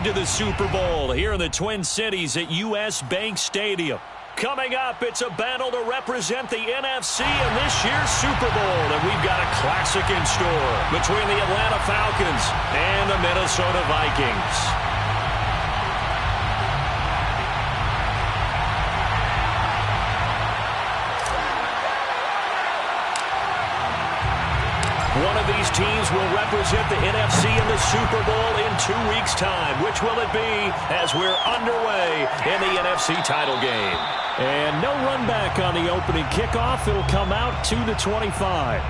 road to the Super Bowl here in the Twin Cities at U.S. Bank Stadium. Coming up, it's a battle to represent the NFC in this year's Super Bowl, and we've got a classic in store between the Atlanta Falcons and the Minnesota Vikings. One of these teams will represent the NFC in the Super Bowl in 2 weeks' time. Which will it be as we're underway in the NFC title game? And no run back on the opening kickoff. It'll come out to the 25.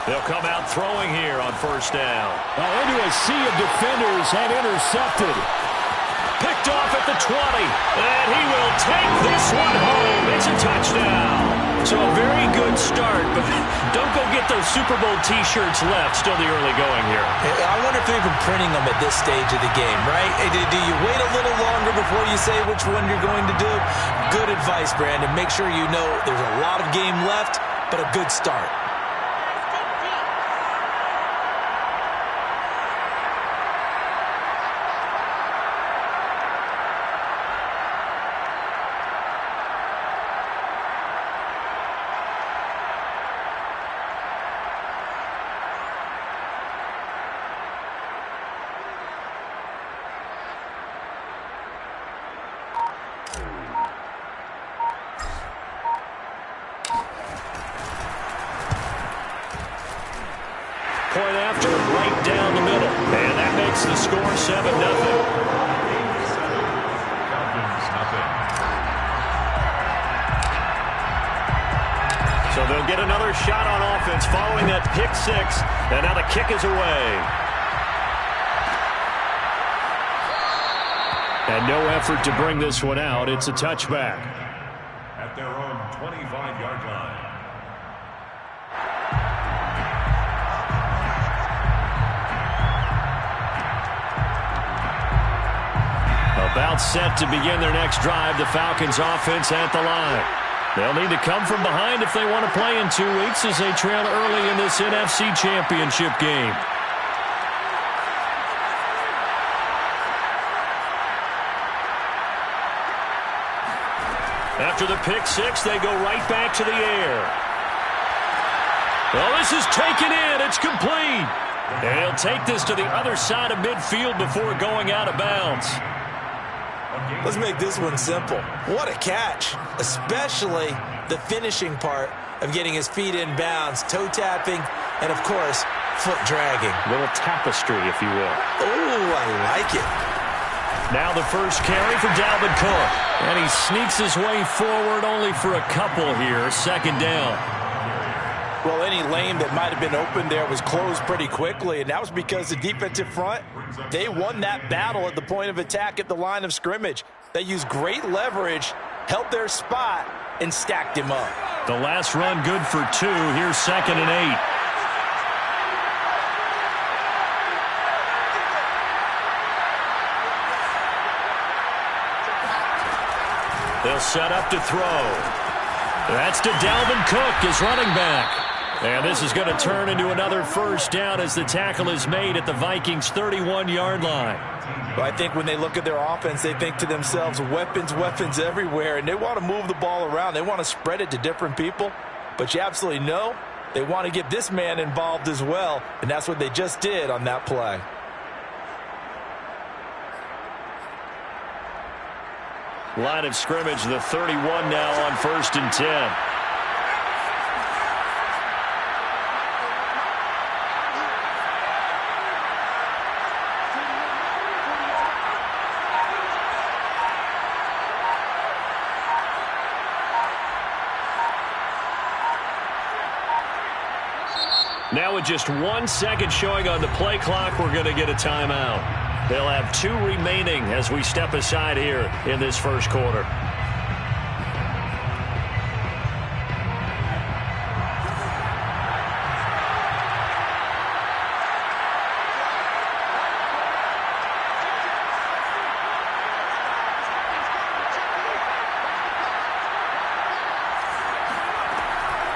They'll come out throwing here on first down. Into a sea of defenders and intercepted. Picked off at the 20. And he will take this one home. It's a touchdown. So a very good start, but don't go get those Super Bowl T-shirts left. Still the early going here. I wonder if they're even printing them at this stage of the game, right? Do you wait a little longer before you say which one you're going to do? Good advice, Brandon. Make sure you know there's a lot of game left, but a good start. Point after, right down the middle. And that makes the score 7-0. So they'll get another shot on offense following that pick six. And now the kick is away. And no effort to bring this one out. It's a touchback. At their own 25-yard line. About set to begin their next drive, the Falcons offense at the line. They'll need to come from behind if they want to play in 2 weeks as they trail early in this NFC Championship game. After the pick six, they go right back to the air. Well, this is taken in. It's complete. And he'll take this to the other side of midfield before going out of bounds. Let's make this one simple. What a catch, especially the finishing part of getting his feet in bounds, toe tapping, and, of course, foot dragging. Little tapestry, if you will. Oh, I like it. Now the first carry for Dalvin Cook. And he sneaks his way forward only for a couple here. Second down. Well, any lane that might have been open there was closed pretty quickly, and that was because the defensive front, they won that battle at the point of attack at the line of scrimmage. They used great leverage, held their spot, and stacked him up. The last run good for 2. Here's 2nd and 8. They'll set up to throw. That's to Dalvin Cook, his running back. And this is going to turn into another first down as the tackle is made at the Vikings' 31-yard line. Well, I think when they look at their offense, they think to themselves, weapons, weapons everywhere, and they want to move the ball around. They want to spread it to different people. But you absolutely know they want to get this man involved as well, and that's what they just did on that play. Line of scrimmage, the 31 now on 1st and 10. Now with just 1 second showing on the play clock, we're going to get a timeout. They'll have 2 remaining as we step aside here in this first quarter.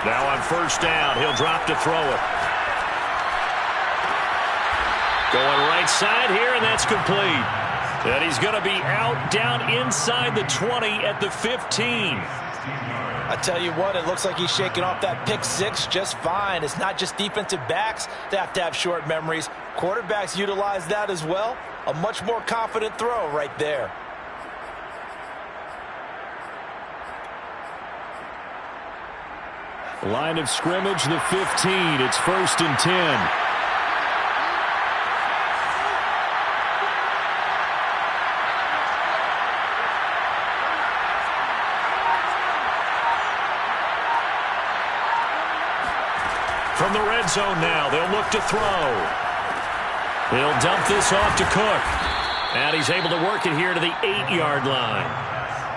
Now on first down, he'll drop to throw it. Going right side here, and that's complete. And he's going to be out down inside the 20 at the 15. I tell you what, it looks like he's shaking off that pick 6 just fine. It's not just defensive backs that have to have short memories. Quarterbacks utilize that as well. A much more confident throw right there. Line of scrimmage, the 15. It's 1st and 10. From the red zone now, they'll look to throw. He'll dump this off to Cook. And he's able to work it here to the 8-yard line.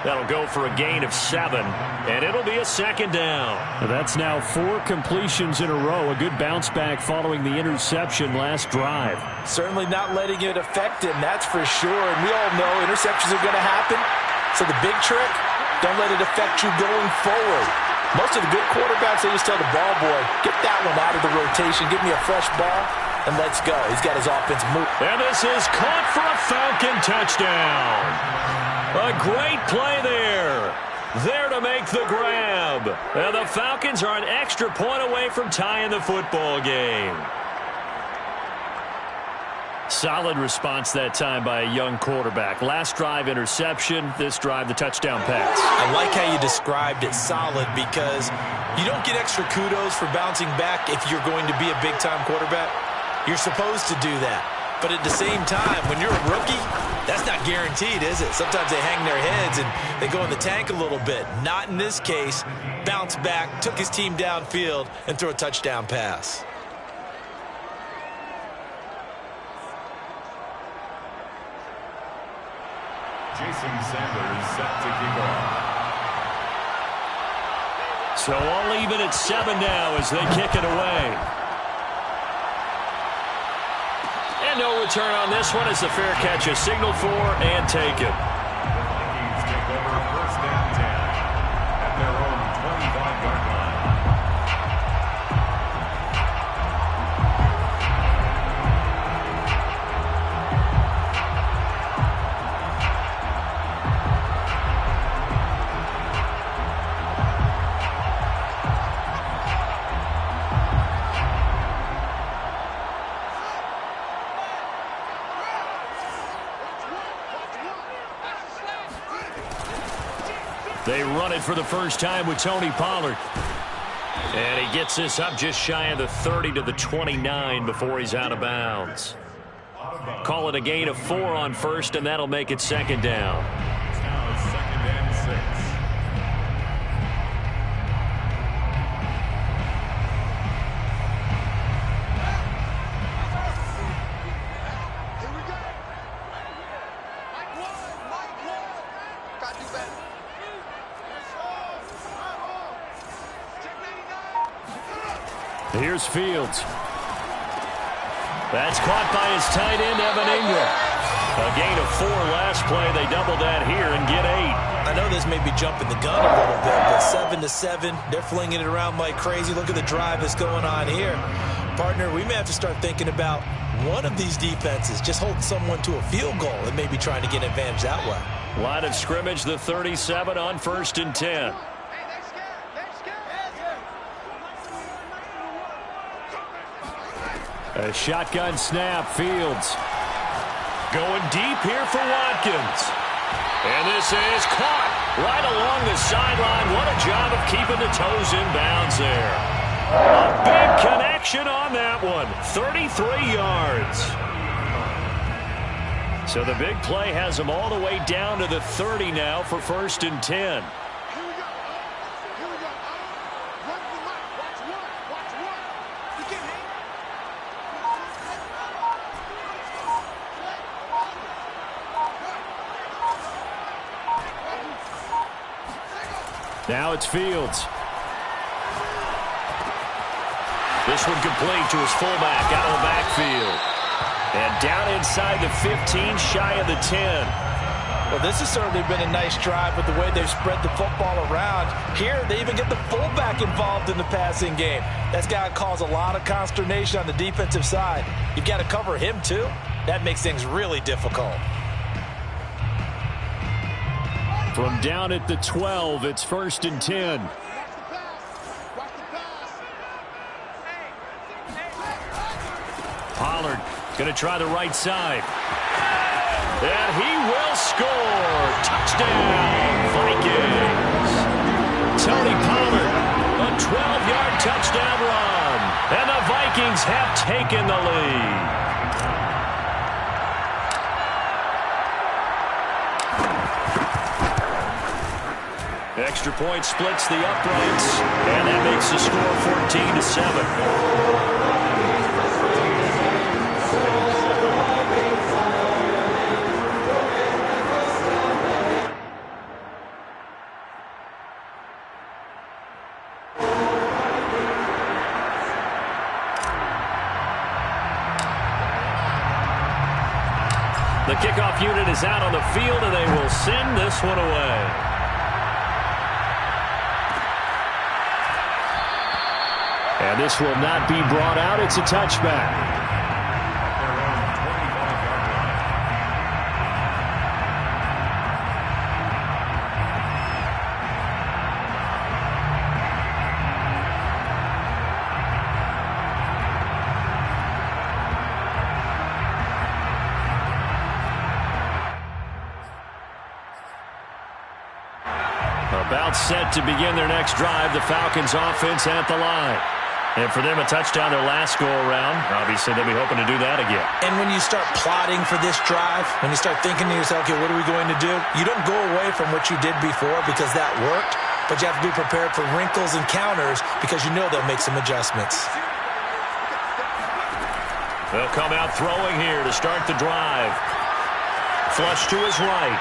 That'll go for a gain of 7, and it'll be a second down. That's now 4 completions in a row. A good bounce back following the interception last drive. Certainly not letting it affect him, that's for sure. And we all know interceptions are going to happen. So the big trick, don't let it affect you going forward. Most of the good quarterbacks, they just tell the ball boy, get that one out of the rotation, give me a fresh ball, and let's go. He's got his offense moving. And this is caught for a Falcon touchdown. A great play there. There to make the grab. And the Falcons are an extra point away from tying the football game. Solid response that time by a young quarterback. Last drive, interception. This drive, the touchdown pass. I like how you described it, solid, because you don't get extra kudos for bouncing back if you're going to be a big-time quarterback. You're supposed to do that. But at the same time, when you're a rookie, that's not guaranteed, is it? Sometimes they hang their heads and they go in the tank a little bit. Not in this case. Bounce back, took his team downfield, and threw a touchdown pass. Jason Sanders set to kick off. So all even at 7 now as they kick it away. And no return on this one as the fair catch is signaled for and taken. Vikings take over 1st and 10 at their own 25-yard line. They run it for the first time with Tony Pollard. And he gets this up just shy of the 30 to the 29 before he's out of bounds. Call it a gain of 4 on first, and that'll make it second down. It's now 2nd and 6. Here's Fields. That's caught by his tight end, Evan Ingram. A gain of 4 last play. They double that here and get 8. I know this may be jumping the gun a little bit, but 7-7, they're flinging it around like crazy. Look at the drive that's going on here. Partner, we may have to start thinking about one of these defenses just holding someone to a field goal and maybe trying to get an advantage that way. Line of scrimmage, the 37 on 1st and 10. A shotgun snap, Fields. Going deep here for Watkins. And this is caught right along the sideline. What a job of keeping the toes in bounds there. A big connection on that one. 33 yards. So the big play has them all the way down to the 30 now for 1st and 10. Now it's Fields. This one complete to his fullback out of the backfield. And down inside the 15, shy of the 10. Well, this has certainly been a nice drive with the way they've spread the football around. Here, they even get the fullback involved in the passing game. That's got to cause a lot of consternation on the defensive side. You've got to cover him, too. That makes things really difficult. From down at the 12, it's 1st and 10. Pollard going to try the right side. And he will score. Touchdown, Vikings. Tony Pollard, a 12-yard touchdown run. And the Vikings have taken the lead. Extra point splits the uprights, and that makes the score 14-7. The kickoff unit is out on the field, and they will send this one away. And this will not be brought out. It's a touchback. About set to begin their next drive, the Falcons offense at the line. And for them, a touchdown their last go-around. Obviously, they'll be hoping to do that again. And when you start plotting for this drive, when you start thinking to yourself, okay, what are we going to do? You don't go away from what you did before because that worked, but you have to be prepared for wrinkles and counters because you know they'll make some adjustments. They'll come out throwing here to start the drive. Flush to his right.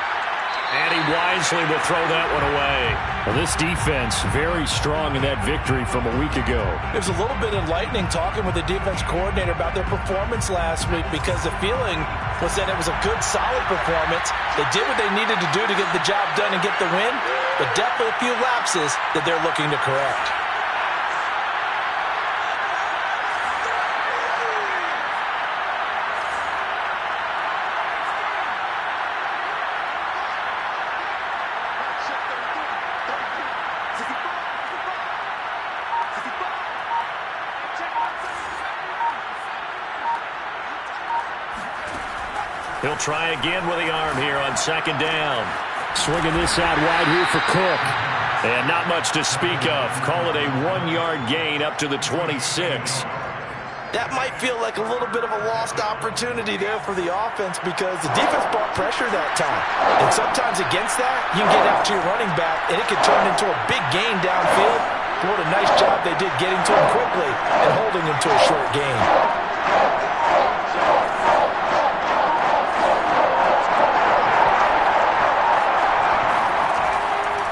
And he wisely will throw that one away. Well, this defense very strong in that victory from a week ago. There's a little bit enlightening talking with the defense coordinator about their performance last week because the feeling was that it was a good, solid performance. They did what they needed to do to get the job done and get the win, but definitely a few lapses that they're looking to correct. He'll try again with the arm here on 2nd down. Swinging this out wide here for Cook. And not much to speak of. Call it a 1-yard gain up to the 26. That might feel like a little bit of a lost opportunity there for the offense because the defense brought pressure that time. And sometimes against that, you can get out to your running back, and it could turn into a big gain downfield. What a nice job they did getting to him quickly and holding him to a short gain.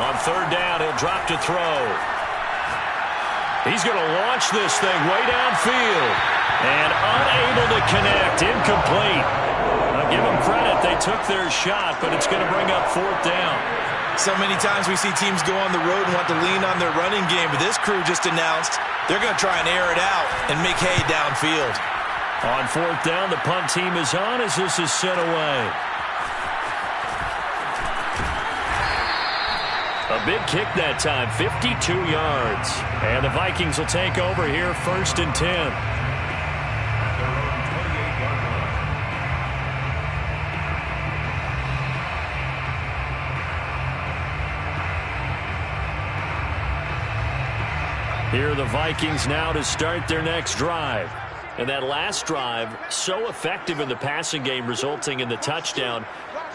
On 3rd down, he'll drop to throw. He's going to launch this thing way downfield. And unable to connect. Incomplete. I'll give them credit. They took their shot, but it's going to bring up 4th down. So many times we see teams go on the road and want to lean on their running game, but this crew just announced they're going to try and air it out and make hay downfield. On 4th down, the punt team is on as this is sent away. A big kick that time, 52 yards. And the Vikings will take over here 1st and 10. Here are the Vikings now to start their next drive. And that last drive, so effective in the passing game, resulting in the touchdown.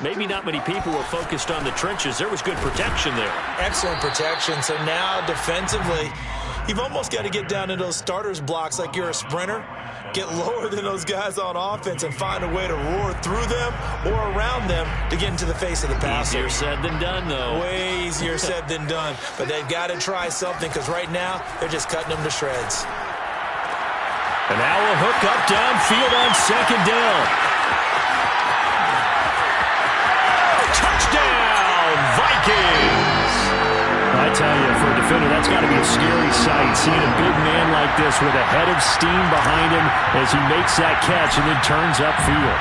Maybe not many people were focused on the trenches. There was good protection there. Excellent protection. So now defensively, you've almost got to get down to those starters blocks like you're a sprinter. get lower than those guys on offense and find a way to roar through them or around them to get into the face of the passer. Easier said than done, though. Way easier said than done. But they've got to try something because right now they're just cutting them to shreds. And now a hook up downfield on second down. Touchdown, Vikings! I tell you, for a defender, that's got to be a scary sight, seeing a big man like this with a head of steam behind him as he makes that catch and then turns upfield.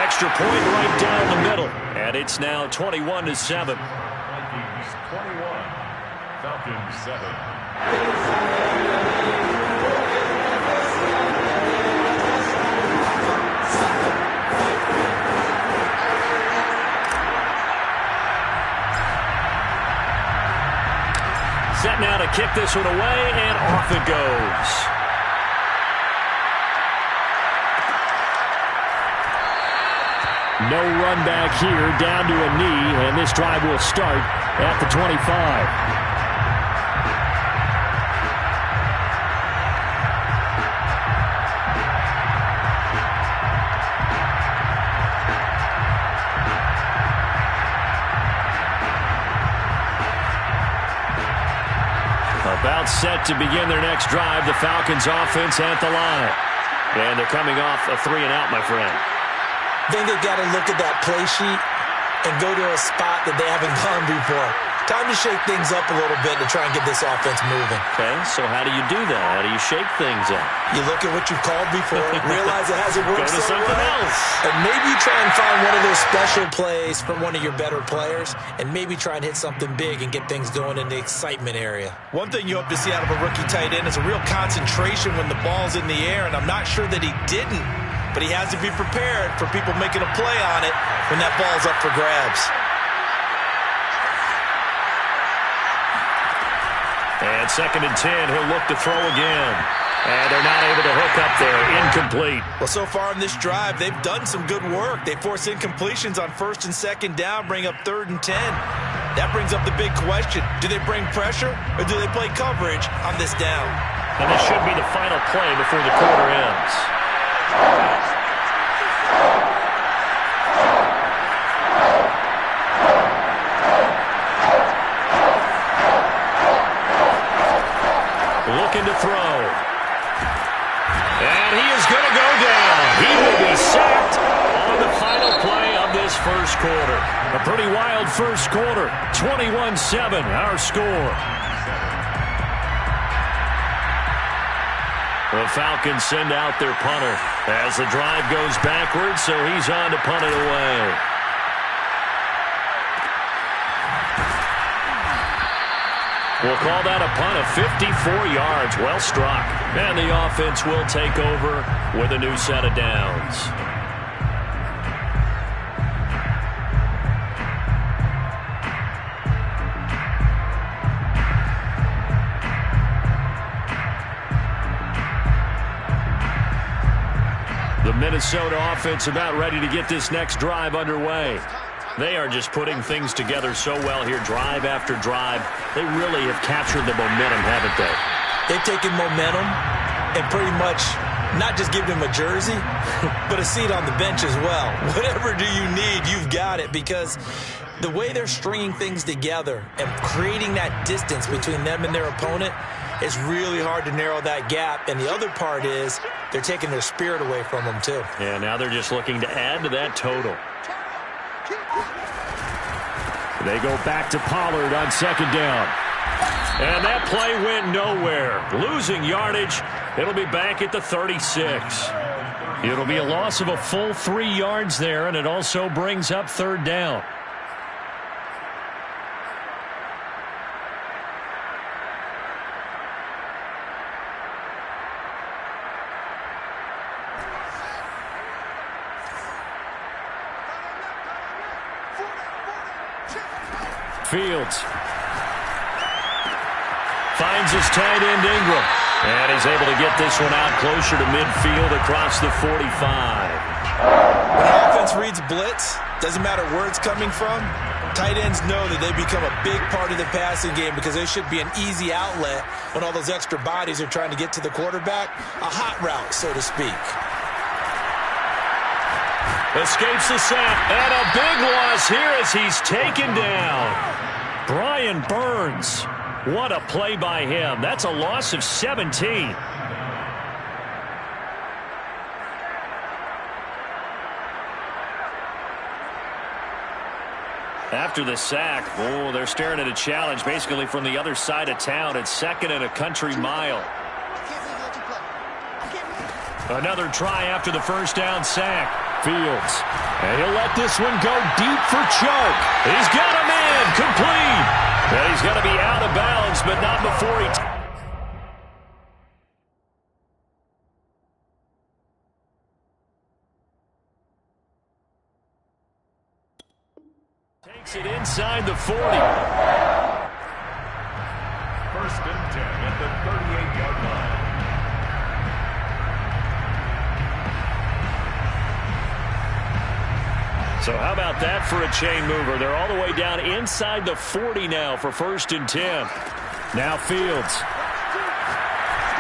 Extra point right down the middle. And it's now 21-7. Vikings 21, Falcons 7. Set now to kick this one away, and off it goes. No run back here, down to a knee, and this drive will start at the 25. About set to begin their next drive, the Falcons offense at the line. And they're coming off a 3-and-out, my friend. I think they've got to look at that play sheet and go to a spot that they haven't gone before. Time to shake things up a little bit to try and get this offense moving. Okay, so how do you do that? How do you shake things up? You look at what you've called before, realize it hasn't worked Go to so something well, else. and maybe try and find one of those special plays from one of your better players, and maybe try and hit something big and get things going in the excitement area. One thing you hope to see out of a rookie tight end is a real concentration when the ball's in the air, and I'm not sure that he didn't, but he has to be prepared for people making a play on it when that ball's up for grabs. And 2nd and 10, he'll look to throw again. And they're not able to hook up there. Incomplete. Well, so far in this drive, they've done some good work. They force incompletions on 1st and 2nd down, bring up 3rd and 10. That brings up the big question. Do they bring pressure or do they play coverage on this down? And this should be the final play before the quarter ends. Looking to throw. And he is going to go down. He will be sacked on the final play of this first quarter. A pretty wild first quarter. 21-7, our score. The Falcons send out their punter as the drive goes backwards, so he's on to punt it away. We'll call that a punt of 54 yards. Well struck. And the offense will take over with a new set of downs. The Minnesota offense about ready to get this next drive underway. They are just putting things together so well here, drive after drive. They really have captured the momentum, haven't they? They've taken momentum and pretty much not just given him a jersey, but a seat on the bench as well. Whatever do you need, you've got it, because the way they're stringing things together and creating that distance between them and their opponent, it's really hard to narrow that gap. And the other part is they're taking their spirit away from them, too. Yeah, now they're just looking to add to that total. They go back to Pollard on 2nd down. And that play went nowhere. Losing yardage. It'll be back at the 36. It'll be a loss of a full 3 yards there, and it also brings up 3rd down. Fields finds his tight end Ingram. And he's able to get this one out closer to midfield across the 45. When the offense reads blitz, Doesn't matter where it's coming from. Tight ends know that they become a big part of the passing game because they should be an easy outlet when all those extra bodies are trying to get to the quarterback. A hot route, so to speak. Escapes the sack, and a big loss here as he's taken down. Brian Burns. What a play by him. That's a loss of 17. After the sack, oh, they're staring at a challenge basically from the other side of town. It's 2nd and a country mile. Another try after the first down sack. Fields. And he'll let this one go deep for Chark. He's got a man complete. And he's going to be out of bounds, but not before he... Takes it inside the 40. 1st and 10 at the 38-yard line. So how about that for a chain mover? They're all the way down inside the 40 now for 1st and 10. Now Fields.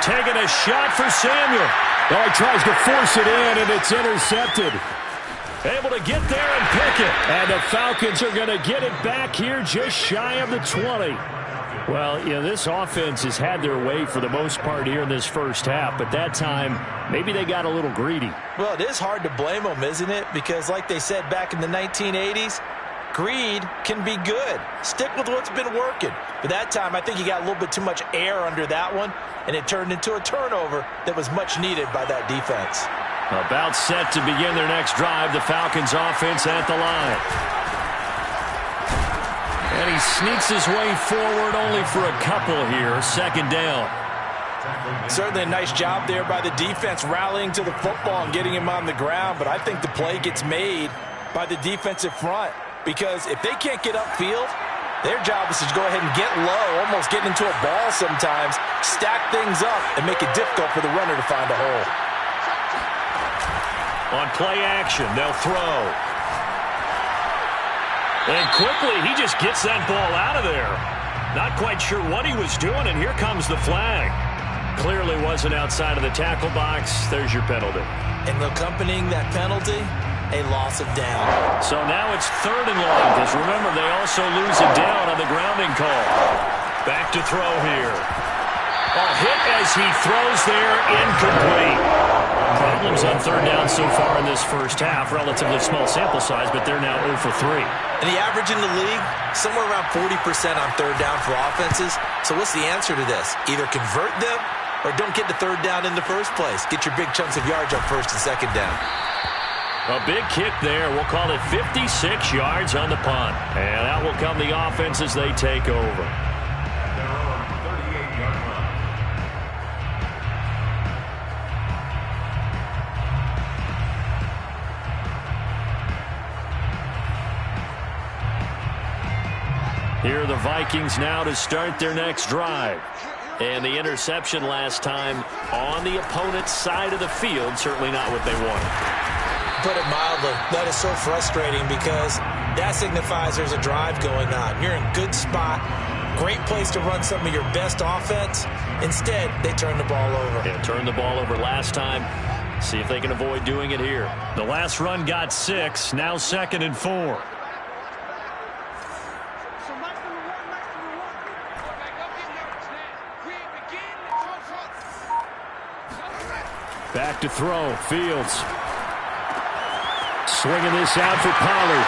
Taking a shot for Samuel. Oh, he tries to force it in, and it's intercepted. Able to get there and pick it. And the Falcons are going to get it back here just shy of the 20. Well, you know, this offense has had their way for the most part here in this first half, but that time, maybe they got a little greedy. Well, it is hard to blame them, isn't it? Because like they said back in the 1980s, greed can be good. Stick with what's been working. But that time, I think he got a little bit too much air under that one, and it turned into a turnover that was much needed by that defense. About set to begin their next drive, the Falcons offense at the line. And he sneaks his way forward only for a couple here. 2nd down. Certainly a nice job there by the defense rallying to the football and getting him on the ground, but I think the play gets made by the defensive front because if they can't get upfield, their job is to go ahead and get low, almost get into a ball sometimes, stack things up, and make it difficult for the runner to find a hole. On play action, they'll throw. And quickly, he just gets that ball out of there. Not quite sure what he was doing, and here comes the flag. Clearly wasn't outside of the tackle box. There's your penalty. And accompanying that penalty, a loss of down. So now it's 3rd and long, because remember, they also lose a down on the grounding call. Back to throw here. A hit as he throws there, incomplete. Problems on 3rd down so far in this first half. Relatively small sample size, but they're now 0 for 3. And the average in the league, somewhere around 40% on 3rd down for offenses. So what's the answer to this? Either convert them or don't get to 3rd down in the first place. Get your big chunks of yards on 1st and 2nd down. A big kick there. We'll call it 56 yards on the punt. And out will come the offense as they take over. Here are the Vikings now to start their next drive. And the interception last time on the opponent's side of the field, certainly not what they wanted. Put it mildly, that is so frustrating because that signifies there's a drive going on. You're in good spot, great place to run some of your best offense. Instead, they turn the ball over. Yeah, turned the ball over last time. See if they can avoid doing it here. The last run got 6, now 2nd and 4. Back to throw. Fields. Swinging this out for Pollard.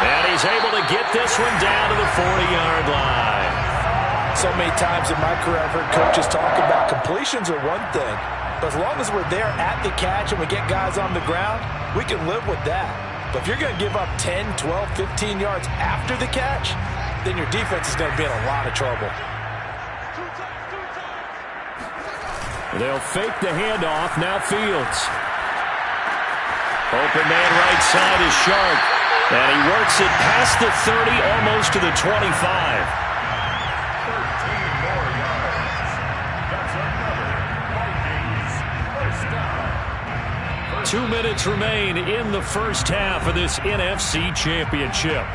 And he's able to get this one down to the 40-yard line. So many times in my career I've heard coaches talk about completions are one thing. But as long as we're there at the catch and we get guys on the ground, we can live with that. But if you're going to give up 10, 12, 15 yards after the catch, then your defense is going to be in a lot of trouble. They'll fake the handoff. Now Fields. Open man right side is Sharp. And he works it past the 30, almost to the 25. 13 more yards. That's another Vikings first down. 2 minutes remain in the first half of this NFC Championship.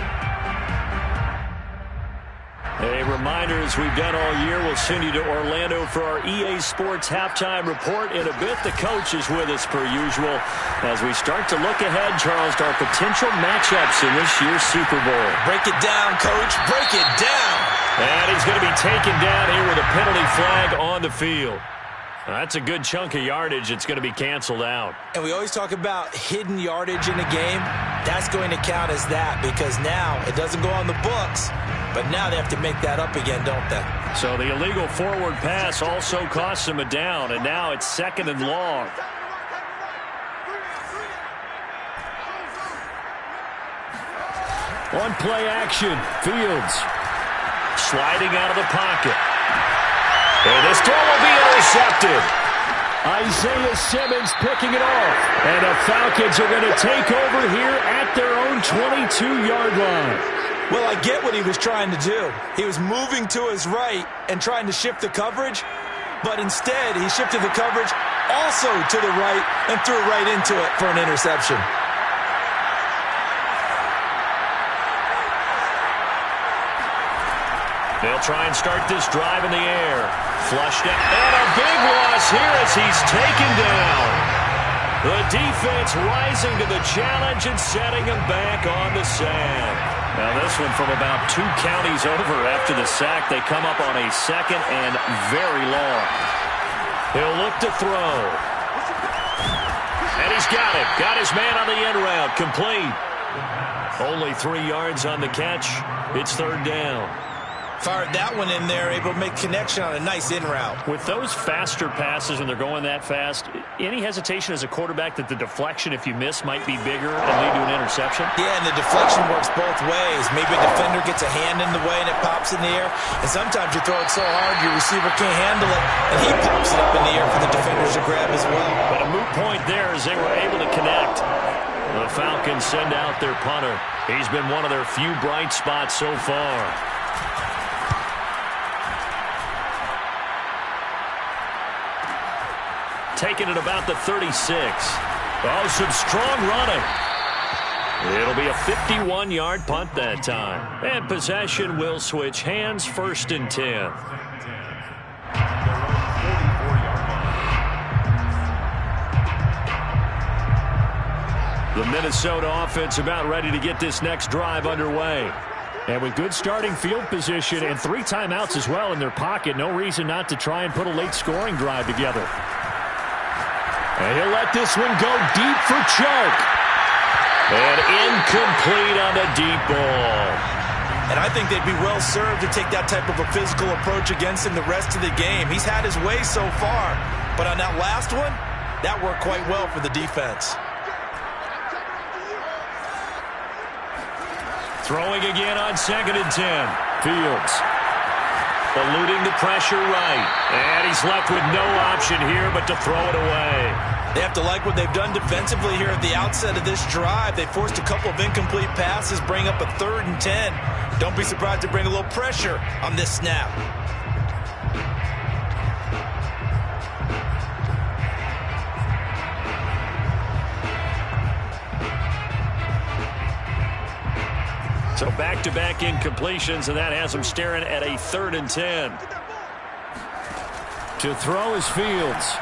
A reminder, as we've done all year, we'll send you to Orlando for our EA Sports halftime report in a bit. The coach is with us per usual as we start to look ahead, Charles, to our potential matchups in this year's Super Bowl. Break it down, Coach. Break it down. And he's going to be taken down here with a penalty flag on the field. That's a good chunk of yardage. It's going to be canceled out. And we always talk about hidden yardage in a game. That's going to count as that because now it doesn't go on the books, but now they have to make that up again, don't they? So the illegal forward pass also costs him a down, and now it's 2nd and long. On play action, Fields sliding out of the pocket. And this throw will be intercepted. Isaiah Simmons picking it off. And the Falcons are going to take over here at their own 22-yard line. Well, I get what he was trying to do. He was moving to his right and trying to shift the coverage, but instead he shifted the coverage also to the right and threw right into it for an interception. They'll try and start this drive in the air. Flushed out. And a big loss here as he's taken down. The defense rising to the challenge and setting him back on the sand. Now this one from about 2 counties over after the sack. They come up on a 2nd and very long. He'll look to throw. And he's got it. Got his man on the end route. Complete. Only 3 yards on the catch. It's 3rd down. Fired that one in there, able to make connection on a nice in route. With those faster passes and they're going that fast, any hesitation as a quarterback that the deflection, if you miss, might be bigger and lead to an interception? Yeah, and the deflection works both ways. Maybe a defender gets a hand in the way and it pops in the air. And sometimes you throw it so hard your receiver can't handle it, and he pops it up in the air for the defenders to grab as well. But a moot point there as they were able to connect. The Falcons send out their punter. He's been one of their few bright spots so far. Taking it about the 36. Oh, some strong running. It'll be a 51-yard punt that time. And possession will switch hands, 1st and 10. The Minnesota offense about ready to get this next drive underway. And with good starting field position and 3 timeouts as well in their pocket, no reason not to try and put a late scoring drive together. And he'll let this one go deep for choke. And incomplete on the deep ball. And I think they'd be well served to take that type of a physical approach against him the rest of the game. He's had his way so far, but on that last one, that worked quite well for the defense. Throwing again on 2nd and 10. Fields eluding the pressure right. And he's left with no option here but to throw it away. They have to like what they've done defensively here at the outset of this drive. They forced a couple of incomplete passes, bring up a 3rd and 10. Don't be surprised to bring a little pressure on this snap. So back-to-back incompletions, and that has them staring at a 3rd and 10. To throw is Fields.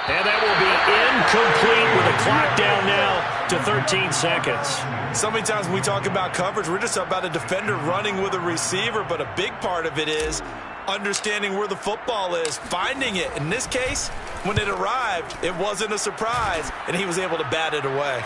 And that will be incomplete with the clock down now to 13 seconds. So many times when we talk about coverage, we're just about a defender running with a receiver, but a big part of it is understanding where the football is, finding it. In this case, when it arrived, it wasn't a surprise, and he was able to bat it away.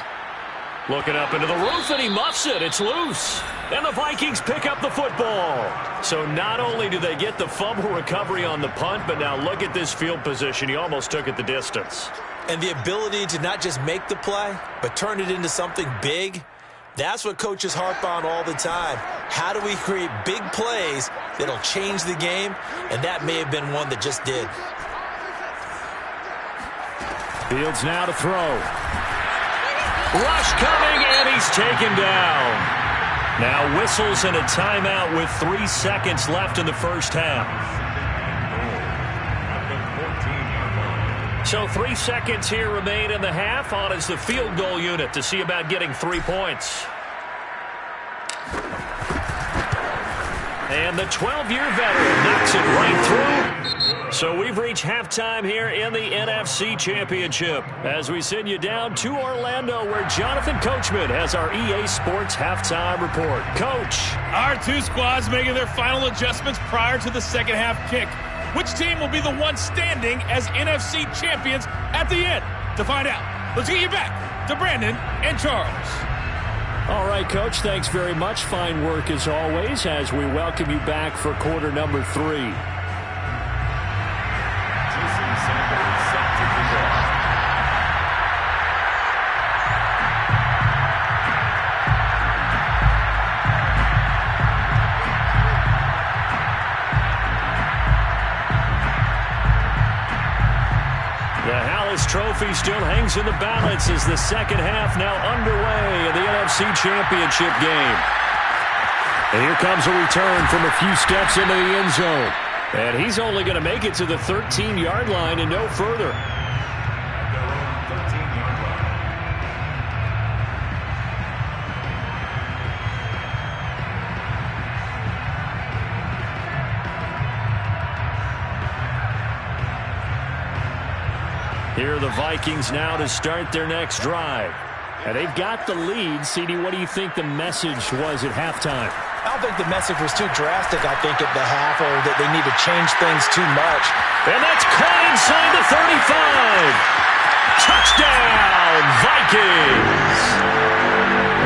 Looking up into the roof, and he muffs it. It's loose. And the Vikings pick up the football. So not only do they get the fumble recovery on the punt, but now look at this field position. He almost took it the distance. And the ability to not just make the play, but turn it into something big, that's what coaches harp on all the time. How do we create big plays that'll change the game? And that may have been one that just did. Fields now to throw. Rush coming, and he's taken down. Now whistles and a timeout with 3 seconds left in the first half. So 3 seconds here remain in the half. On is the field goal unit to see about getting 3 points. And the 12-year veteran knocks it right through. So we've reached halftime here in the NFC Championship as we send you down to Orlando where Jonathan Coachman has our EA Sports halftime report. Coach. Our two squads making their final adjustments prior to the second half kick. Which team will be the one standing as NFC champions at the end? To find out, let's get you back to Brandon and Charles. All right, Coach, thanks very much. Fine work as always as we welcome you back for quarter number 3. Trophy still hangs in the balance as the second half now underway in the NFC Championship game. And here comes a return from a few steps into the end zone. And he's only going to make it to the 13-yard line and no further. Here are the Vikings now to start their next drive. And they've got the lead. CD, what do you think the message was at halftime? I don't think the message was too drastic, I think, at the half, or that they need to change things too much. And that's caught inside the 35. Touchdown, Vikings!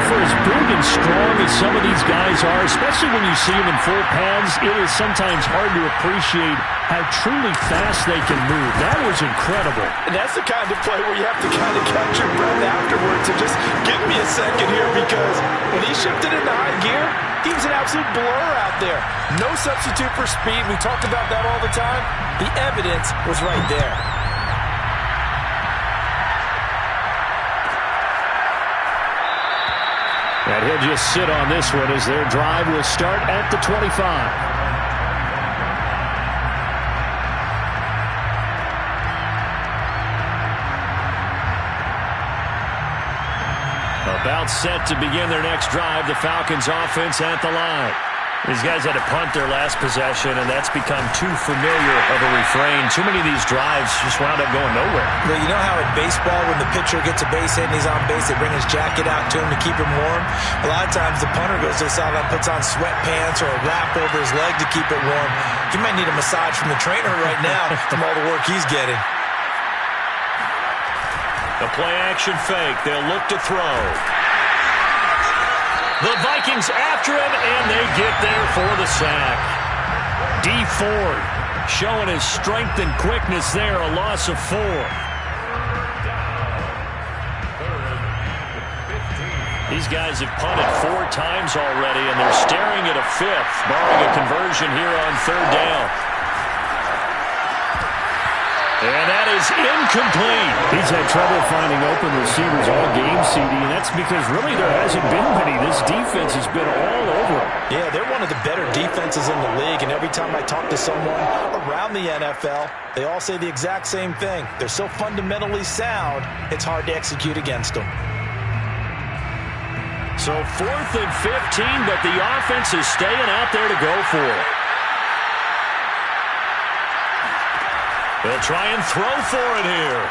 For as big and strong as some of these guys are, especially when you see them in full pads, it is sometimes hard to appreciate how truly fast they can move. That was incredible. And that's the kind of play where you have to kind of catch your breath afterwards and just give me a second here, because when he shifted into high gear, he was an absolute blur out there. No substitute for speed. We talked about that all the time. The evidence was right there. And he'll just sit on this one as their drive will start at the 25. About set to begin their next drive, the Falcons offense at the line. These guys had to punt their last possession, and that's become too familiar of a refrain. Too many of these drives just wound up going nowhere. Well, you know how in baseball, when the pitcher gets a base hit and he's on base, they bring his jacket out to him to keep him warm? A lot of times the punter goes to the sideline, puts on sweatpants or a wrap over his leg to keep it warm. He might need a massage from the trainer right now from all the work he's getting. The play-action fake. They'll look to throw. The Vikings after him, and they get there for the sack. D. Ford showing his strength and quickness there, a loss of 4. These guys have punted 4 times already, and they're staring at a 5th, barring a conversion here on 3rd down. And that is incomplete. He's had trouble finding open receivers all game, CD, and that's because really there hasn't been many. This defense has been all over him. Yeah, they're one of the better defenses in the league, and every time I talk to someone around the NFL, they all say the exact same thing. They're so fundamentally sound, it's hard to execute against them. So 4th and 15, but the offense is staying out there to go for it. They'll try and throw for it here.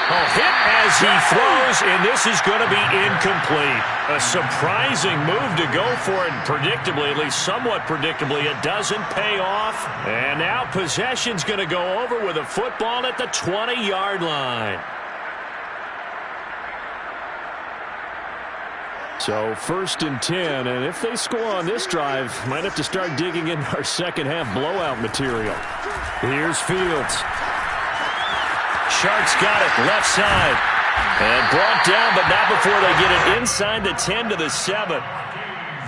Oh, hit as he throws, and this is going to be incomplete. A surprising move to go for it, and predictably, at least somewhat predictably, it doesn't pay off. And now possession's going to go over with a football at the 20-yard line. So 1st and 10, and if they score on this drive, might have to start digging in our second half blowout material. Here's Fields. Sharks got it, left side. And brought down, but not before they get it inside the 10 to the 7.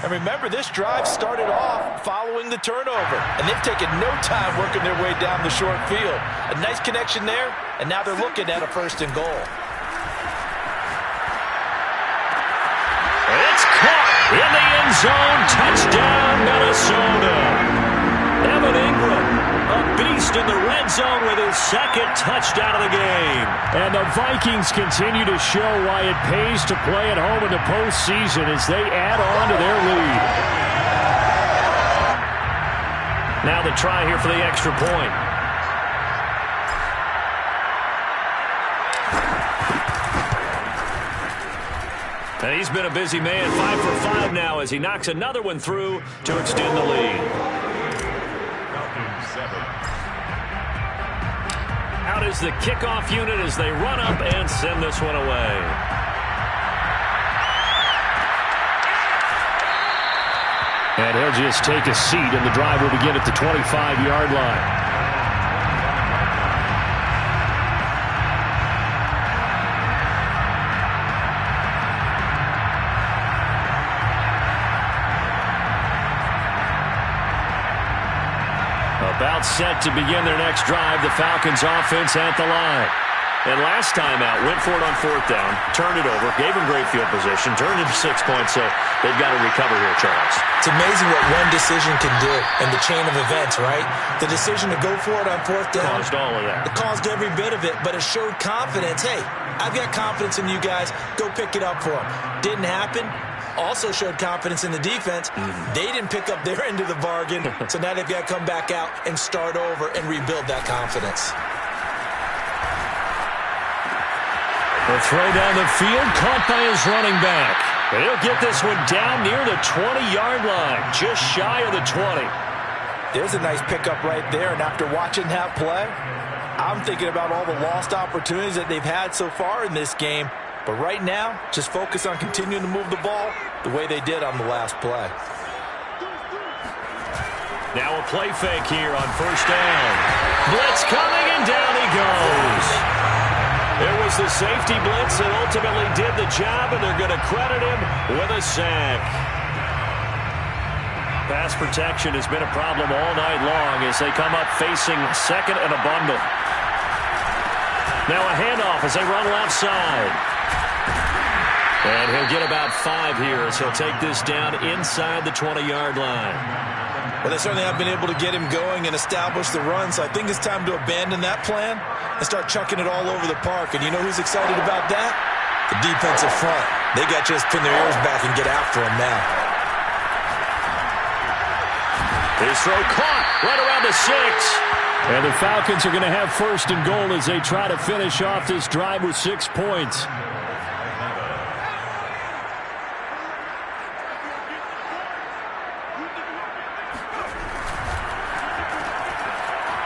And remember, this drive started off following the turnover, and they've taken no time working their way down the short field. A nice connection there, and now they're looking at a 1st and goal. It's caught in the end zone. Touchdown, Minnesota. Evan Ingram, a beast in the red zone with his second touchdown of the game. And the Vikings continue to show why it pays to play at home in the postseason as they add on to their lead. Now the try here for the extra point. And he's been a busy man, 5 for 5 now as he knocks another one through to extend the lead. Out is the kickoff unit as they run up and send this one away. And he'll just take a seat, and the drive will begin at the 25-yard line. About set to begin their next drive, the Falcons offense at the line. And last time out, went for it on 4th down, turned it over, gave them great field position, turned it to 6 points, so they've got to recover here, Charles. It's amazing what one decision can do in the chain of events, right? The decision to go for it on 4th down. Caused all of that. It caused every bit of it, but it showed confidence. Hey, I've got confidence in you guys. Go pick it up for them. Didn't happen. Also showed confidence in the defense. They didn't pick up their end of the bargain, so now they've got to come back out and start over and rebuild that confidence. The throw down the field, caught by his running back. And he'll get this one down near the 20-yard line, just shy of the 20. There's a nice pickup right there, and after watching that play, I'm thinking about all the lost opportunities that they've had so far in this game. But right now, just focus on continuing to move the ball the way they did on the last play. Now a play fake here on 1st down. Blitz coming, and down he goes. It was the safety blitz that ultimately did the job, and they're going to credit him with a sack. Pass protection has been a problem all night long as they come up facing second and a bundle. Now a handoff as they run left side. And he'll get about 5 here as he'll take this down inside the 20-yard line. Well, they certainly have been able to get him going and establish the run, so I think it's time to abandon that plan and start chucking it all over the park. And you know who's excited about that? The defensive front. They got to just pin their ears back and get after him now. His throw caught right around the 6. And the Falcons are going to have 1st and goal as they try to finish off this drive with 6 points.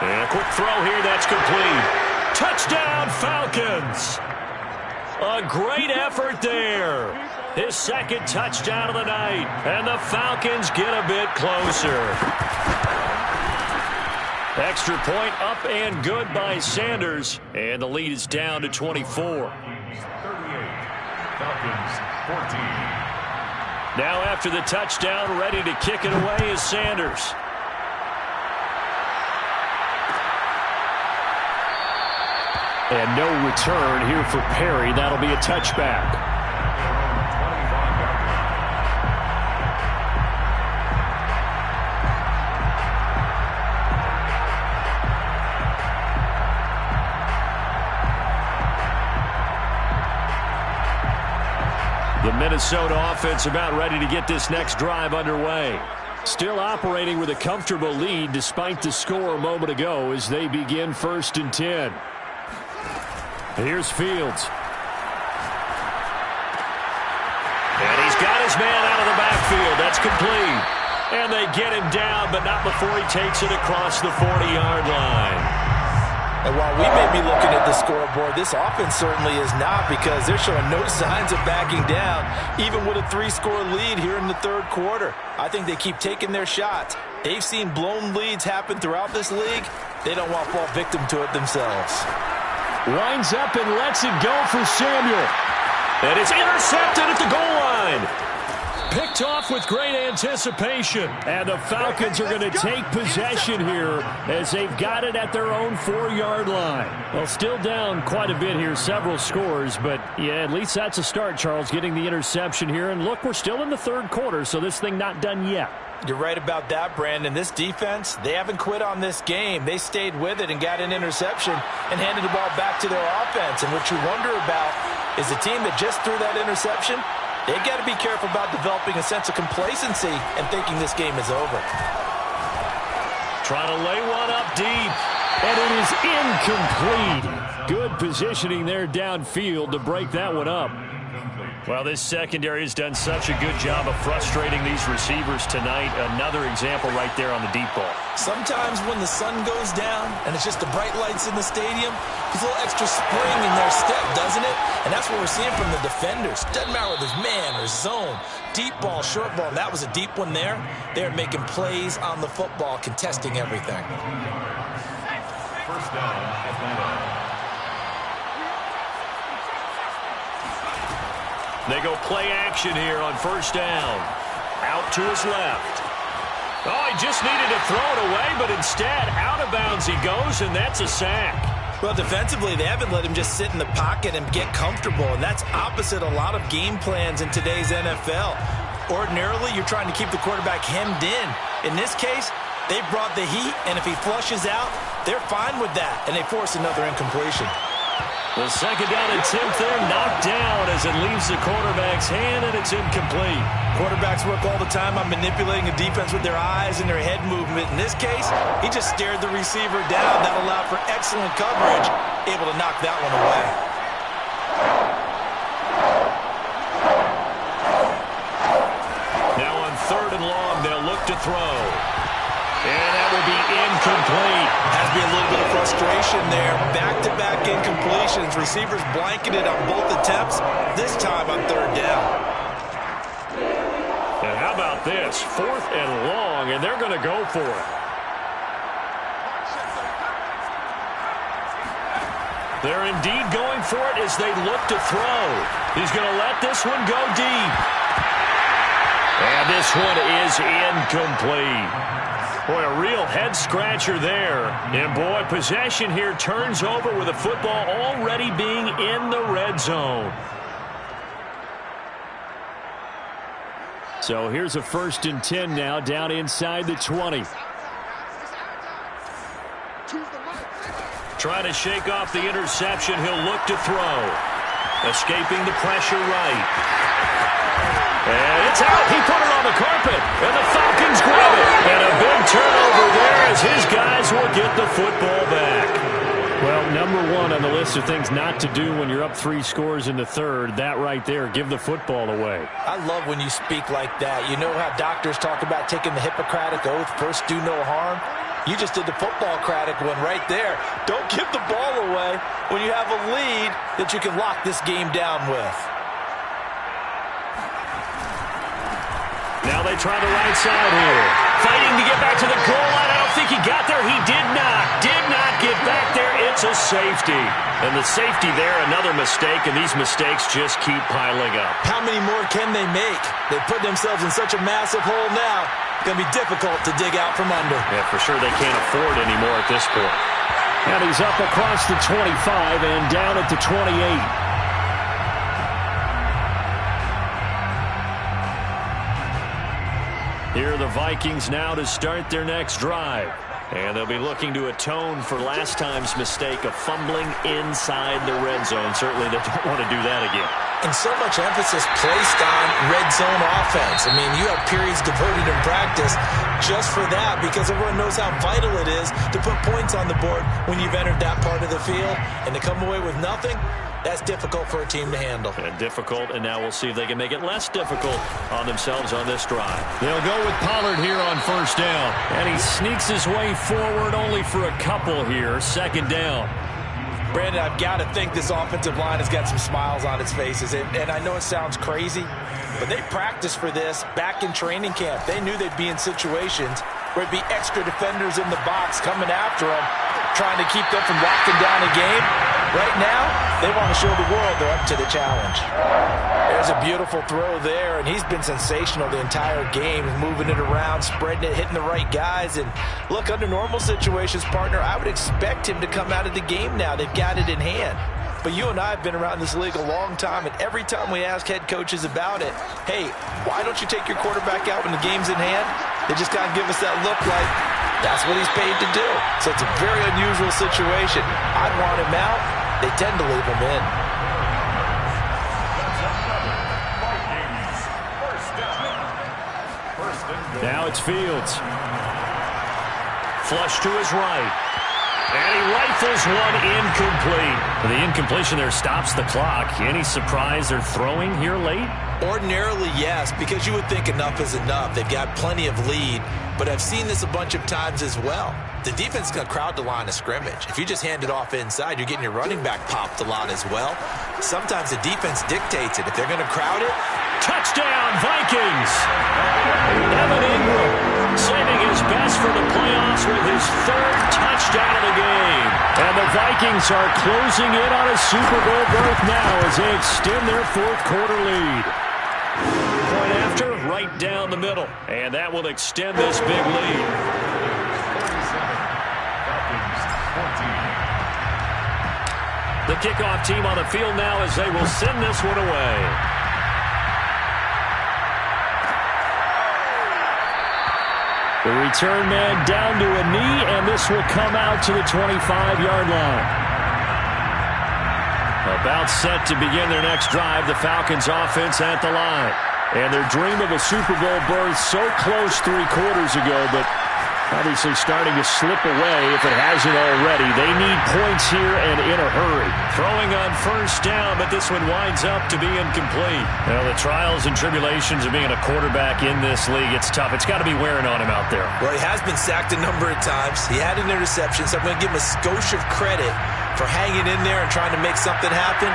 And a quick throw here, that's complete. Touchdown, Falcons! A great effort there. His second touchdown of the night. And the Falcons get a bit closer. Extra point up and good by Sanders. And the lead is down to 24. 38. Falcons 14. Now after the touchdown, ready to kick it away is Sanders. And no return here for Perry. That'll be a touchback. The Minnesota offense about ready to get this next drive underway. Still operating with a comfortable lead despite the score a moment ago as they begin 1st and 10. Here's Fields. And he's got his man out of the backfield. That's complete. And they get him down, but not before he takes it across the 40-yard line. And while we may be looking at the scoreboard, this offense certainly is not, because they're showing no signs of backing down, even with a 3-score lead here in the 3rd quarter. I think they keep taking their shots. They've seen blown leads happen throughout this league. They don't want to fall victim to it themselves. Winds up and lets it go for Samuel. And it's intercepted at the goal line. Picked off with great anticipation. And the Falcons are going to take possession here as they've got it at their own 4-yard line. Well, still down quite a bit here, several scores, but yeah, at least that's a start, Charles, getting the interception here. And look, we're still in the third quarter, so this thing not done yet. You're right about that, Brandon. This defense, they haven't quit on this game. They stayed with it and got an interception and handed the ball back to their offense. And what you wonder about is a team that just threw that interception, they got to be careful about developing a sense of complacency and thinking this game is over. Trying to lay one up deep. And it is incomplete. Good positioning there downfield to break that one up. Well, this secondary has done such a good job of frustrating these receivers tonight. Another example right there on the deep ball. Sometimes when the sun goes down and it's just the bright lights in the stadium, there's a little extra spring in their step, doesn't it? And that's what we're seeing from the defenders. Doesn't matter whether it's man or zone, deep ball, short ball. And that was a deep one there. They're making plays on the football, contesting everything. First down, Atlanta. They go play action here on first down. Out to his left. Oh, he just needed to throw it away, but instead, out of bounds he goes, and that's a sack. Well, defensively, they haven't let him just sit in the pocket and get comfortable, and that's opposite a lot of game plans in today's NFL. Ordinarily, you're trying to keep the quarterback hemmed in. In this case, they brought the heat, and if he flushes out, they're fine with that, and they force another incompletion. The second down attempt there knocked down as it leaves the quarterback's hand, and it's incomplete. Quarterbacks work all the time on manipulating a defense with their eyes and their head movement. In this case, he just stared the receiver down. That allowed for excellent coverage, able to knock that one away. Now on third and long, they'll look to throw. And that will be incomplete. Has to be a little bit of frustration there. Back-to-back incompletions. Receivers blanketed on both attempts, this time on third down. And how about this? Fourth and long, and they're going to go for it. They're indeed going for it as they look to throw. He's going to let this one go deep. And this one is incomplete. Boy, a real head-scratcher there. And, boy, possession here turns over with the football already being in the red zone. So here's a 1st and 10 now down inside the 20. Trying to shake off the interception. He'll look to throw. Escaping the pressure right. And it's out. He put it on the carpet. And the Falcons grab it. And a big turnover there as his guys will get the football back. Well, number one on the list of things not to do when you're up 3 scores in the third. That right there, give the football away. I love when you speak like that. You know how doctors talk about taking the Hippocratic Oath, first do no harm? You just did the football-cratic one right there. Don't give the ball away when you have a lead that you can lock this game down with. Now they try the right side here. Fighting to get back to the goal line. I don't think he got there. He did not. Did not get back there. It's a safety. And the safety there, another mistake, and these mistakes just keep piling up. How many more can they make? They put themselves in such a massive hole now. It's going to be difficult to dig out from under. Yeah, for sure they can't afford anymore at this point. And he's up across the 25 and down at the 28. Here are the Vikings now to start their next drive. And they'll be looking to atone for last time's mistake of fumbling inside the red zone. Certainly they don't want to do that again. And so much emphasis placed on red zone offense. I mean, you have periods devoted in practice just for that because everyone knows how vital it is to put points on the board when you've entered that part of the field. And to come away with nothing, that's difficult for a team to handle. And difficult, and now we'll see if they can make it less difficult on themselves on this drive. They'll go with Pollard here on first down. And he sneaks his way forward only for a couple here. Second down. Brandon, I've got to think this offensive line has got some smiles on its faces. And I know it sounds crazy, but they practiced for this back in training camp. They knew they'd be in situations where it'd be extra defenders in the box coming after them, trying to keep them from locking down a game. Right now, they want to show the world they're up to the challenge. There's a beautiful throw there, and he's been sensational the entire game, moving it around, spreading it, hitting the right guys. And look, under normal situations, partner, I would expect him to come out of the game now. They've got it in hand. But you and I have been around this league a long time, and every time we ask head coaches about it, hey, why don't you take your quarterback out when the game's in hand? They just kind of give us that look like that's what he's paid to do. So it's a very unusual situation. I'd want him out. They tend to leave him in. Now it's Fields. Flush to his right. And he rifles one incomplete. The incompletion there stops the clock. Any surprise they're throwing here late? Ordinarily, yes, because you would think enough is enough. They've got plenty of lead, but I've seen this a bunch of times as well. The defense is going to crowd the line of scrimmage. If you just hand it off inside, you're getting your running back popped a lot as well. Sometimes the defense dictates it. If they're going to crowd it, touchdown, Vikings! Evan Ingram saving his best for the playoffs with his third touchdown of the game. And the Vikings are closing in on a Super Bowl berth now as they extend their fourth quarter lead. Point after, right down the middle. And that will extend this big lead. The kickoff team on the field now as they will send this one away. The return man down to a knee, and this will come out to the 25-yard line. About set to begin their next drive, the Falcons offense at the line. And their dream of a Super Bowl berth so close 3 quarters ago, but obviously starting to slip away if it hasn't already. They need points here and in a hurry. Throwing on first down, but this one winds up to be incomplete. Well, the trials and tribulations of being a quarterback in this league, it's tough. It's got to be wearing on him out there. Well, he has been sacked a number of times. He had an interception, so I'm going to give him a skosh of credit for hanging in there and trying to make something happen,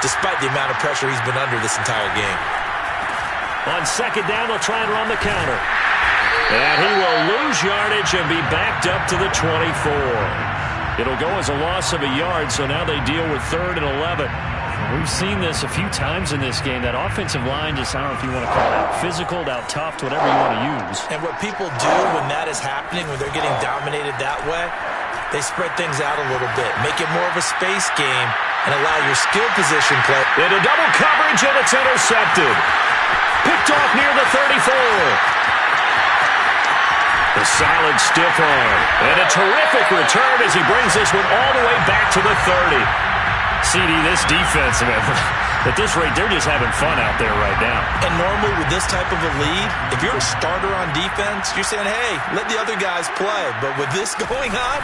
despite the amount of pressure he's been under this entire game. On second down, they'll try and run the counter. And he will lose yardage and be backed up to the 24. It'll go as a loss of a yard, so now they deal with 3rd and 11. We've seen this a few times in this game. That offensive line just, I don't know if you want to call it out physical, out tough, whatever you want to use. And what people do when that is happening, when they're getting dominated that way, they spread things out a little bit, make it more of a space game, and allow your skill position play. Into double coverage, and it's intercepted. Picked off near the 34. The solid stiff arm. And a terrific return as he brings this one all the way back to the 30. CD, this defense, man, at this rate, they're just having fun out there right now. And normally with this type of a lead, if you're a starter on defense, you're saying, hey, let the other guys play. But with this going on,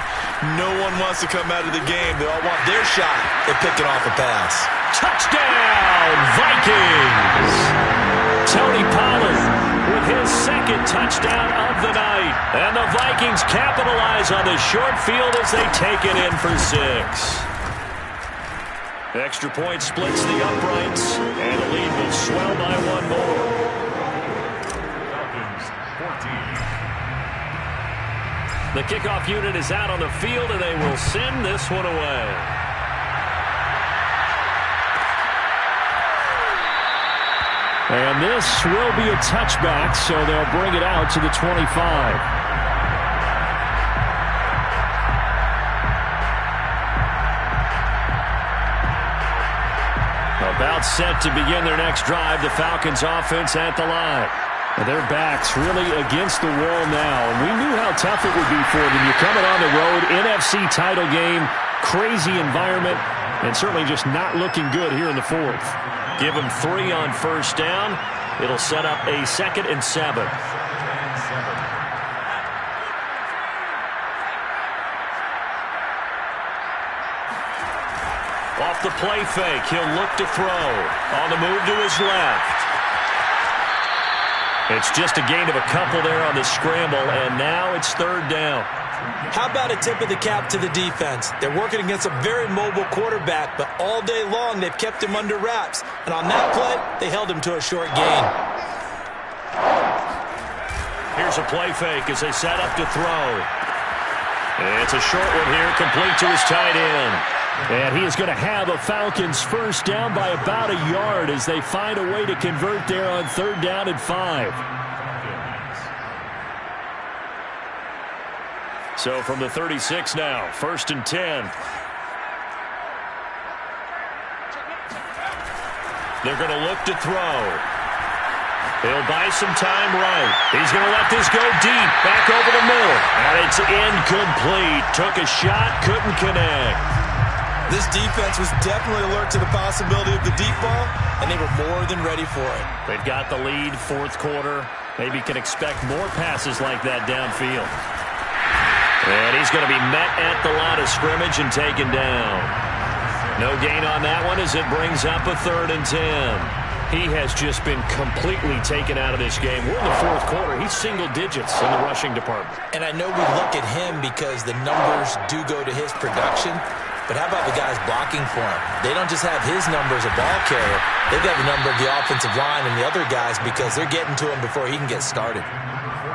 no one wants to come out of the game. They all want their shot at picking off a pass. Touchdown, Vikings! Tony Pollard with his second touchdown of the night. And the Vikings capitalize on the short field as they take it in for 6. Extra point splits the uprights, and the lead will swell by 1 more. Falcons 14. The kickoff unit is out on the field, and they will send this one away. And this will be a touchback, so they'll bring it out to the 25. About set to begin their next drive, the Falcons offense at the line. And their backs really against the wall now. And we knew how tough it would be for them. You're coming on the road, NFC title game, crazy environment, and certainly just not looking good here in the 4th. Give them 3 on first down. It'll set up a 2nd and 7. Off the play fake, he'll look to throw. On the move to his left. It's just a gain of a couple there on the scramble, and now it's 3rd down. How about a tip of the cap to the defense? They're working against a very mobile quarterback, but all day long they've kept him under wraps. And on that play, they held him to a short gain. Here's a play fake as they set up to throw. It's a short one here, complete to his tight end. And he is going to have a Falcons first down by about a yard as they find a way to convert there on 3rd down and 5. So from the 36 now, 1st and 10. They're going to look to throw. He'll buy some time right. He's going to let this go deep, back over the middle. And it's incomplete. Took a shot, couldn't connect. This defense was definitely alert to the possibility of the deep ball, and they were more than ready for it. They've got the lead, 4th quarter. Maybe can expect more passes like that downfield. And he's going to be met at the line of scrimmage and taken down. No gain on that one as it brings up a 3rd and 10. He has just been completely taken out of this game. We're in the 4th quarter. He's single digits in the rushing department. And I know we look at him because the numbers do go to his production, but how about the guys blocking for him? They don't just have his number as a ball carrier. They've got the number of the offensive line and the other guys because they're getting to him before he can get started.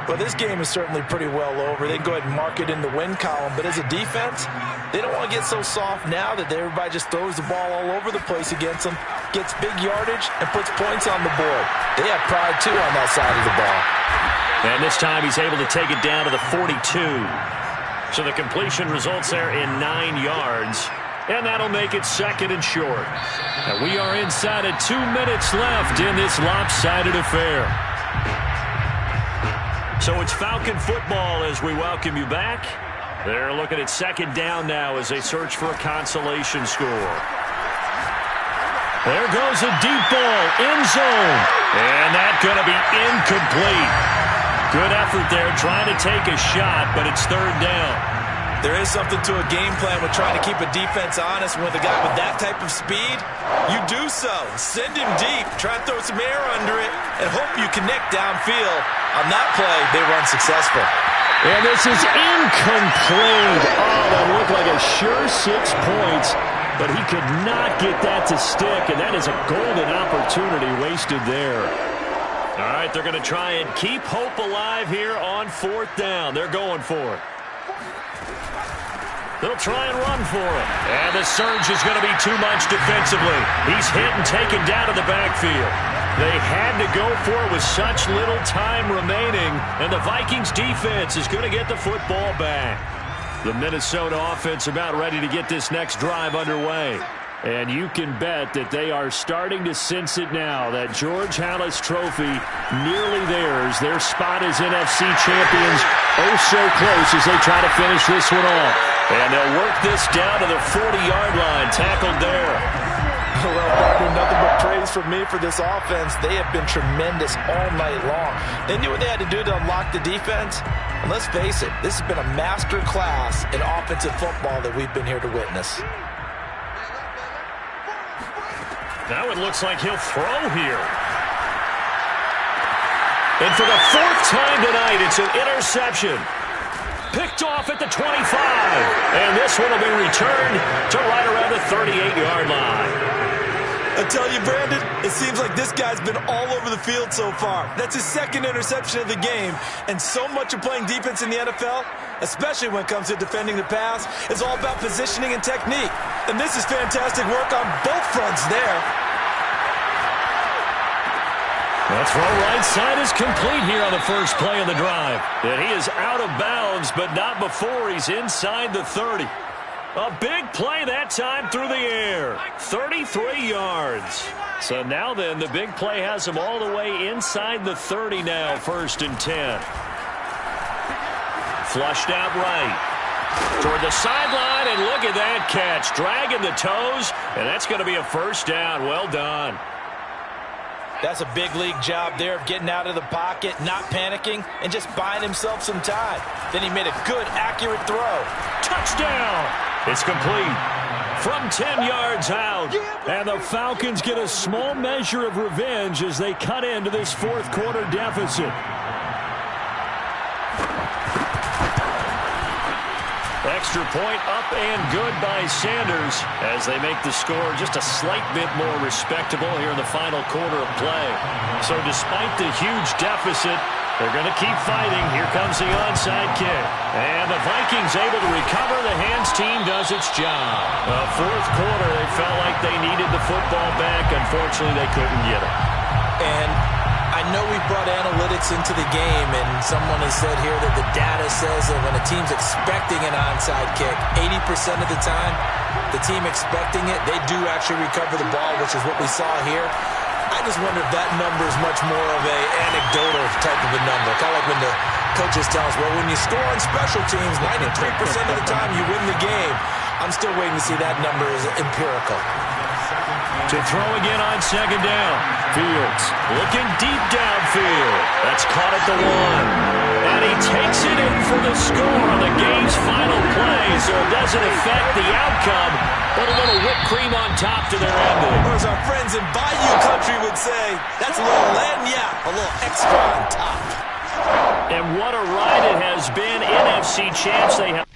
Well, this game is certainly pretty well over. They can go ahead and mark it in the win column. But as a defense, they don't want to get so soft now that everybody just throws the ball all over the place against them, gets big yardage, and puts points on the board. They have pride, too, on that side of the ball. And this time he's able to take it down to the 42. So the completion results there in 9 yards. And that'll make it 2nd and short. And we are inside of 2 minutes left in this lopsided affair. So it's Falcon football as we welcome you back. They're looking at 2nd down now as they search for a consolation score. There goes a deep ball, end zone. And that's going to be incomplete. Good effort there trying to take a shot, but it's 3rd down. There is something to a game plan with trying to keep a defense honest. With a guy with that type of speed, you do so. Send him deep, try and throw some air under it, and hope you connect downfield. On that play, they were unsuccessful. And this is incomplete. Oh, that looked like a sure 6 points, but he could not get that to stick, and that is a golden opportunity wasted there. All right, they're going to try and keep hope alive here on 4th down. They're going for it. They'll try and run for him. And the surge is going to be too much defensively. He's hit and taken down to the backfield. They had to go for it with such little time remaining, and the Vikings defense is going to get the football back. The Minnesota offense about ready to get this next drive underway. And you can bet that they are starting to sense it now. That George Halas trophy nearly theirs. Their spot as NFC champions oh so close as they try to finish this one off. And they'll work this down to the 40-yard line. Tackled there. Well, partner, nothing but praise from me for this offense. They have been tremendous all night long. They knew what they had to do to unlock the defense. And let's face it, this has been a master class in offensive football that we've been here to witness. Now it looks like he'll throw here. And for the 4th time tonight, it's an interception. Picked off at the 25. And this one will be returned to right around the 38-yard line. I tell you, Brandon, it seems like this guy's been all over the field so far. That's his 2nd interception of the game. And so much of playing defense in the NFL, especially when it comes to defending the pass, is all about positioning and technique. And this is fantastic work on both fronts there. That throw right side is complete here on the first play of the drive. And he is out of bounds, but not before he's inside the 30. A big play that time through the air. 33 yards. So now then, the big play has him all the way inside the 30 now, 1st and 10. Flushed out right. Toward the sideline, and look at that catch. Dragging the toes, and that's going to be a 1st down. Well done. That's a big league job there of getting out of the pocket, not panicking, and just buying himself some time. Then he made a good, accurate throw. Touchdown! It's complete from 10 yards out. And the Falcons get a small measure of revenge as they cut into this 4th quarter deficit. Extra point up and good by Sanders as they make the score just a slight bit more respectable here in the final quarter of play. So despite the huge deficit, they're going to keep fighting. Here comes the onside kick. And the Vikings able to recover. The hands team does its job. Fourth quarter, they felt like they needed the football back. Unfortunately, they couldn't get it. And I know we brought analytics into the game, and someone has said here that the data says that when a team's expecting an onside kick, 80% of the time, the team expecting it, they do actually recover the ball, which is what we saw here. I just wonder if that number is much more of a anecdotal type of a number. Kind of like when the coaches tell us, well, when you score on special teams, 93% of the time you win the game. I'm still waiting to see that number is empirical. To throw again on second down. Fields looking deep downfield. That's caught at the 1. And he takes it in for the score on the game's final play, so it doesn't affect the outcome, but a little whipped cream on top to their ending. Or as our friends in Bayou Country would say, that's a little lagniappe, a little extra on top. And what a ride it has been. NFC champs they have.